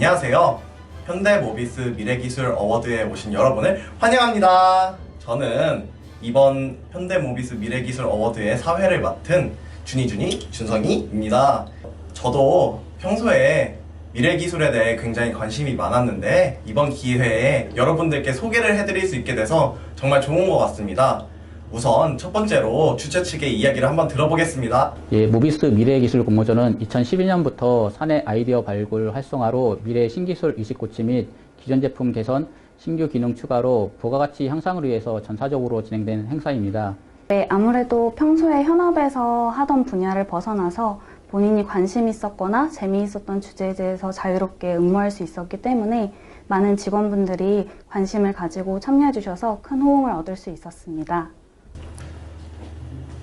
안녕하세요. 현대모비스 미래기술 어워드에 오신 여러분을 환영합니다. 저는 이번 현대모비스 미래기술 어워드의 사회를 맡은 준성이입니다. 저도 평소에 미래기술에 대해 굉장히 관심이 많았는데 이번 기회에 여러분들께 소개를 해드릴 수 있게 돼서 정말 좋은 것 같습니다. 우선 첫 번째로 주최 측의 이야기를 한번 들어보겠습니다. 모비스 미래기술 공모전은 2012년부터 사내 아이디어 발굴 활성화로 미래 신기술 이식 고치 및 기존 제품 개선, 신규 기능 추가로 부가가치 향상을 위해서 전사적으로 진행된 행사입니다. 네, 아무래도 평소에 현업에서 하던 분야를 벗어나서 본인이 관심 있었거나 재미있었던 주제에 대해서 자유롭게 응모할 수 있었기 때문에 많은 직원분들이 관심을 가지고 참여해 주셔서 큰 호응을 얻을 수 있었습니다.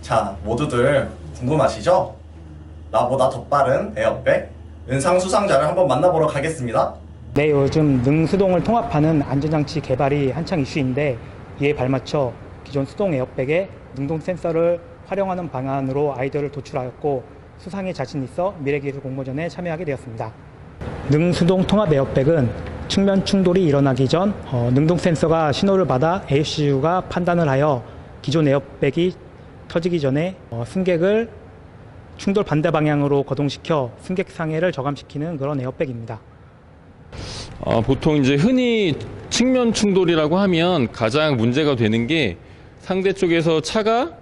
자, 모두들 궁금하시죠? 나보다 더 빠른 에어백 은상 수상자를 한번 만나보러 가겠습니다. 네, 요즘 능수동을 통합하는 안전장치 개발이 한창 이슈인데 이에 발맞춰 기존 수동 에어백에 능동 센서를 활용하는 방안으로 아이디어를 도출하였고 수상에 자신 있어 미래기술 공모전에 참여하게 되었습니다. 능수동 통합 에어백은 측면 충돌이 일어나기 전 능동 센서가 신호를 받아 ACU가 판단을 하여 기존 에어백이 터지기 전에 승객을 충돌 반대 방향으로 거동시켜 승객 상해를 저감시키는 그런 에어백입니다. 보통 이제 흔히 측면 충돌이라고 하면 가장 문제가 되는 게 상대 쪽에서 차가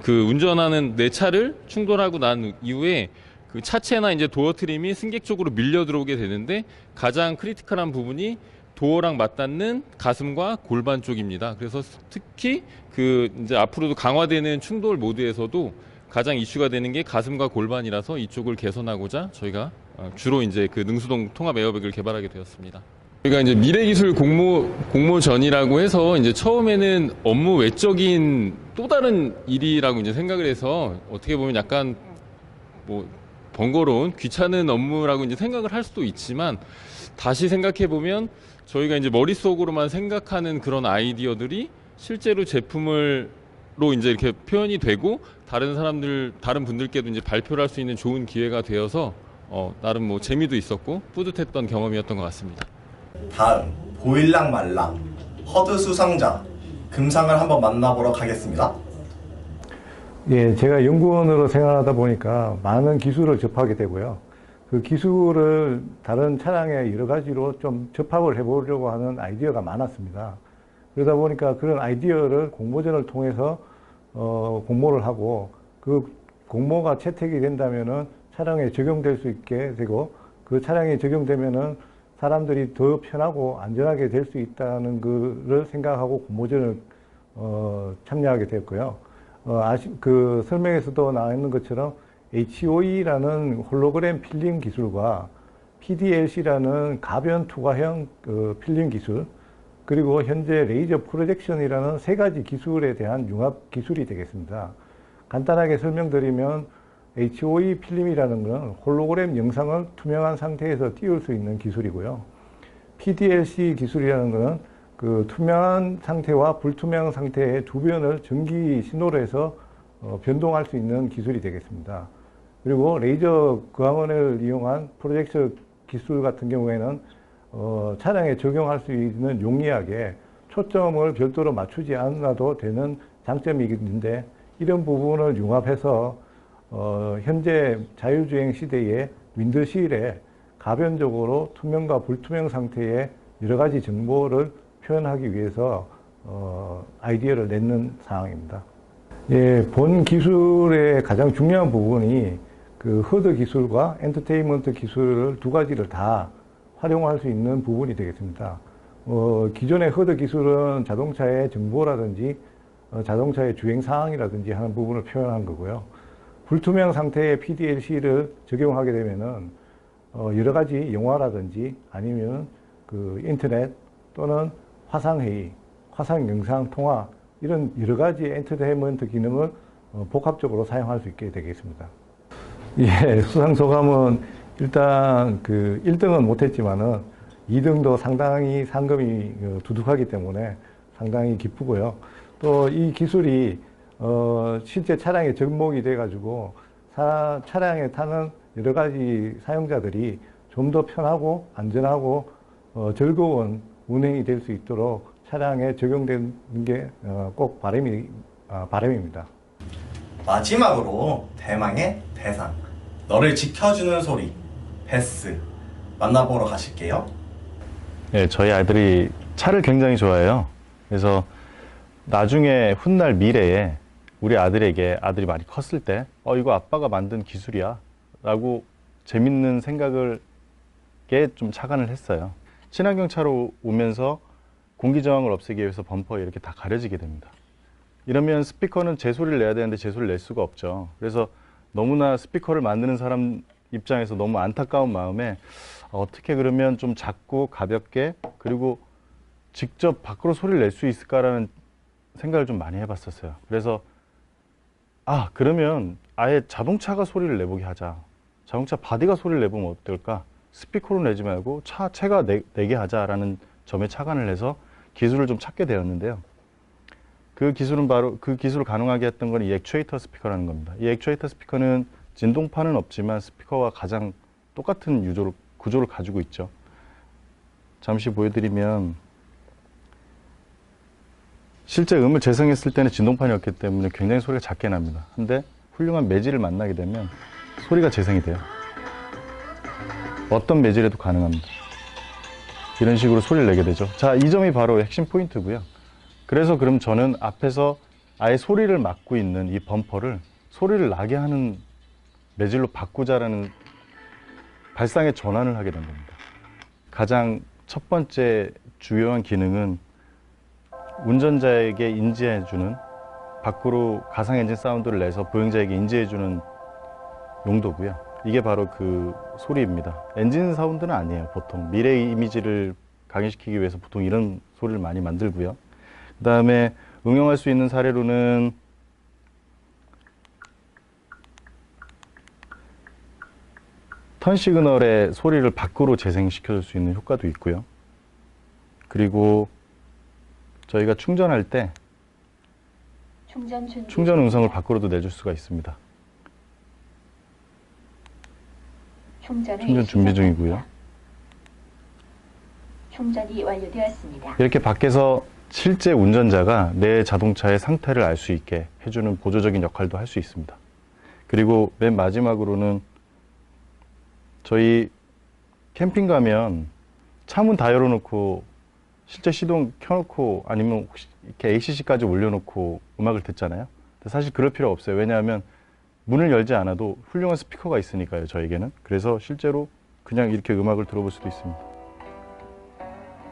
그 운전하는 내 차를 충돌하고 난 이후에 그 차체나 이제 도어 트림이 승객 쪽으로 밀려 들어오게 되는데 가장 크리티컬한 부분이 도어랑 맞닿는 가슴과 골반 쪽입니다. 그래서 특히 그 이제 앞으로도 강화되는 충돌 모드에서도 가장 이슈가 되는 게 가슴과 골반이라서 이쪽을 개선하고자 저희가 주로 이제 그 능수동 통합 에어백을 개발하게 되었습니다. 저희가 이제 미래기술 공모전이라고 해서 이제 처음에는 업무 외적인 또 다른 일이라고 이제 생각을 해서 어떻게 보면 약간 뭐 번거로운 귀찮은 업무라고 이제 생각을 할 수도 있지만 다시 생각해 보면 저희가 이제 머릿속으로만 생각하는 그런 아이디어들이 실제로 제품으로 이제 이렇게 표현이 되고 다른 분들께도 이제 발표를 할 수 있는 좋은 기회가 되어서 나름 뭐 재미도 있었고 뿌듯했던 경험이었던 것 같습니다. 다음 보일랑말랑 허드 수상자 금상을 한번 만나보러 가겠습니다. 예, 제가 연구원으로 생활하다 보니까 많은 기술을 접하게 되고요. 그 기술을 다른 차량에 여러 가지로 좀 접합을 해보려고 하는 아이디어가 많았습니다. 그러다 보니까 그런 아이디어를 공모전을 통해서 공모를 하고 그 공모가 채택이 된다면은 차량에 적용될 수 있게 되고 그 차량에 적용되면은 사람들이 더 편하고 안전하게 될 수 있다는 것을 생각하고 공모전을 참여하게 됐고요. 그 설명에서도 나와 있는 것처럼 HOE라는 홀로그램 필름 기술과 PDLC라는 가변 투과형 필름 기술, 그리고 현재 레이저 프로젝션이라는 세 가지 기술에 대한 융합 기술이 되겠습니다. 간단하게 설명드리면 HOE 필름이라는 것은 홀로그램 영상을 투명한 상태에서 띄울 수 있는 기술이고요. PDLC 기술이라는 것은 그 투명한 상태와 불투명 상태의 두 변을 전기 신호로 해서 변동할 수 있는 기술이 되겠습니다. 그리고 레이저 광원을 이용한 프로젝터 기술 같은 경우에는 차량에 적용할 수 있는 용이하게 초점을 별도로 맞추지 않아도 되는 장점이 있는데 이런 부분을 융합해서 현재 자율주행 시대의 윈드실에 가변적으로 투명과 불투명 상태의 여러 가지 정보를 표현하기 위해서 아이디어를 내는 상황입니다. 예, 본 기술의 가장 중요한 부분이 그 허드 기술과 엔터테인먼트 기술을 두 가지를 다 활용할 수 있는 부분이 되겠습니다. 기존의 허드 기술은 자동차의 정보라든지 자동차의 주행 상황이라든지 하는 부분을 표현한 거고요. 불투명 상태의 PDLC를 적용하게 되면은 여러 가지 영화라든지 아니면 그 인터넷 또는 화상회의, 화상영상 통화 이런 여러 가지 엔터테인먼트 기능을 복합적으로 사용할 수 있게 되겠습니다. 예, 수상 소감은 일단 그 1등은 못했지만은 2등도 상당히 상금이 두둑하기 때문에 상당히 기쁘고요. 또 이 기술이 실제 차량에 접목이 돼 가지고 차량에 타는 여러 가지 사용자들이 좀 더 편하고 안전하고 즐거운 운행이 될 수 있도록 차량에 적용되는 게 꼭 바람입니다. 마지막으로 대망의 대상, 너를 지켜주는 소리, 베스 만나보러 가실게요. 네, 저희 아들이 차를 굉장히 좋아해요. 그래서 나중에 훗날 미래에 우리 아들에게 아들이 많이 컸을 때 이거 아빠가 만든 기술이야 라고 재밌는 생각을 좀 착안을 했어요. 친환경 차로 오면서 공기 저항을 없애기 위해서 범퍼에 이렇게 다 가려지게 됩니다. 이러면 스피커는 제 소리를 내야 되는데 제 소리를 낼 수가 없죠. 그래서 너무나 스피커를 만드는 사람 입장에서 너무 안타까운 마음에 어떻게 그러면 좀 작고 가볍게 그리고 직접 밖으로 소리를 낼 수 있을까라는 생각을 좀 많이 해봤었어요. 그래서 그러면 아예 자동차가 소리를 내보게 하자. 자동차 바디가 소리를 내보면 어떨까? 스피커로 내지 말고 차가 내게 하자라는 점에 착안을 해서 기술을 좀 찾게 되었는데요. 그 기술은 바로 그 기술을 가능하게 했던 건 이 액추에이터 스피커라는 겁니다. 이 액추에이터 스피커는 진동파는 없지만 스피커와 가장 똑같은 구조를 가지고 있죠. 잠시 보여드리면 실제 음을 재생했을 때는 진동판이었기 때문에 굉장히 소리가 작게 납니다. 근데 훌륭한 매질을 만나게 되면 소리가 재생이 돼요. 어떤 매질에도 가능합니다. 이런 식으로 소리를 내게 되죠. 자, 이 점이 바로 핵심 포인트고요. 그래서 그럼 저는 앞에서 아예 소리를 막고 있는 이 범퍼를 소리를 나게 하는 매질로 바꾸자라는 발상의 전환을 하게 된 겁니다. 가장 첫 번째 주요한 기능은 운전자에게 인지해주는, 밖으로 가상 엔진 사운드를 내서 보행자에게 인지해주는 용도고요. 이게 바로 그 소리입니다. 엔진 사운드는 아니에요. 보통 미래의 이미지를 강의시키기 위해서 보통 이런 소리를 많이 만들고요. 그 다음에 응용할 수 있는 사례로는 턴 시그널의 소리를 밖으로 재생시켜 줄 수 있는 효과도 있고요. 그리고 저희가 충전할 때 충전 음성을 밖으로도 내줄 수가 있습니다. 충전 준비 중이고요. 충전이 완료되었습니다. 이렇게 밖에서 실제 운전자가 내 자동차의 상태를 알 수 있게 해주는 보조적인 역할도 할 수 있습니다. 그리고 맨 마지막으로는 저희 캠핑 가면 차문 다 열어놓고 실제 시동 켜놓고 아니면 혹시 이렇게 ACC까지 올려놓고 음악을 듣잖아요. 근데 사실 그럴 필요 없어요. 왜냐하면 문을 열지 않아도 훌륭한 스피커가 있으니까요, 저에게는. 그래서 실제로 그냥 이렇게 음악을 들어볼 수도 있습니다.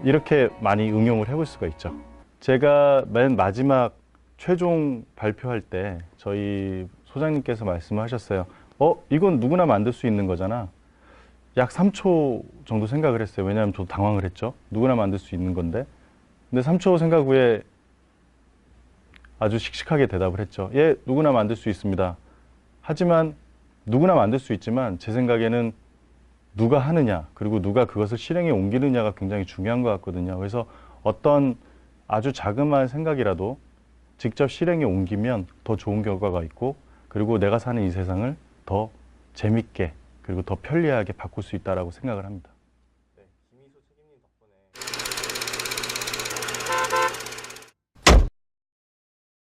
이렇게 많이 응용을 해볼 수가 있죠. 제가 맨 마지막 최종 발표할 때 저희 소장님께서 말씀을 하셨어요. 이건 누구나 만들 수 있는 거잖아. 약 3초 정도 생각을 했어요. 왜냐하면 저도 당황을 했죠. 누구나 만들 수 있는 건데. 근데 3초 생각 후에 아주 씩씩하게 대답을 했죠. 예, 누구나 만들 수 있습니다. 하지만 누구나 만들 수 있지만 제 생각에는 누가 하느냐, 그리고 누가 그것을 실행에 옮기느냐가 굉장히 중요한 것 같거든요. 그래서 어떤 아주 자그마한 생각이라도 직접 실행에 옮기면 더 좋은 결과가 있고, 그리고 내가 사는 이 세상을 더 재밌게 그리고 더 편리하게 바꿀 수 있다고 생각을 합니다.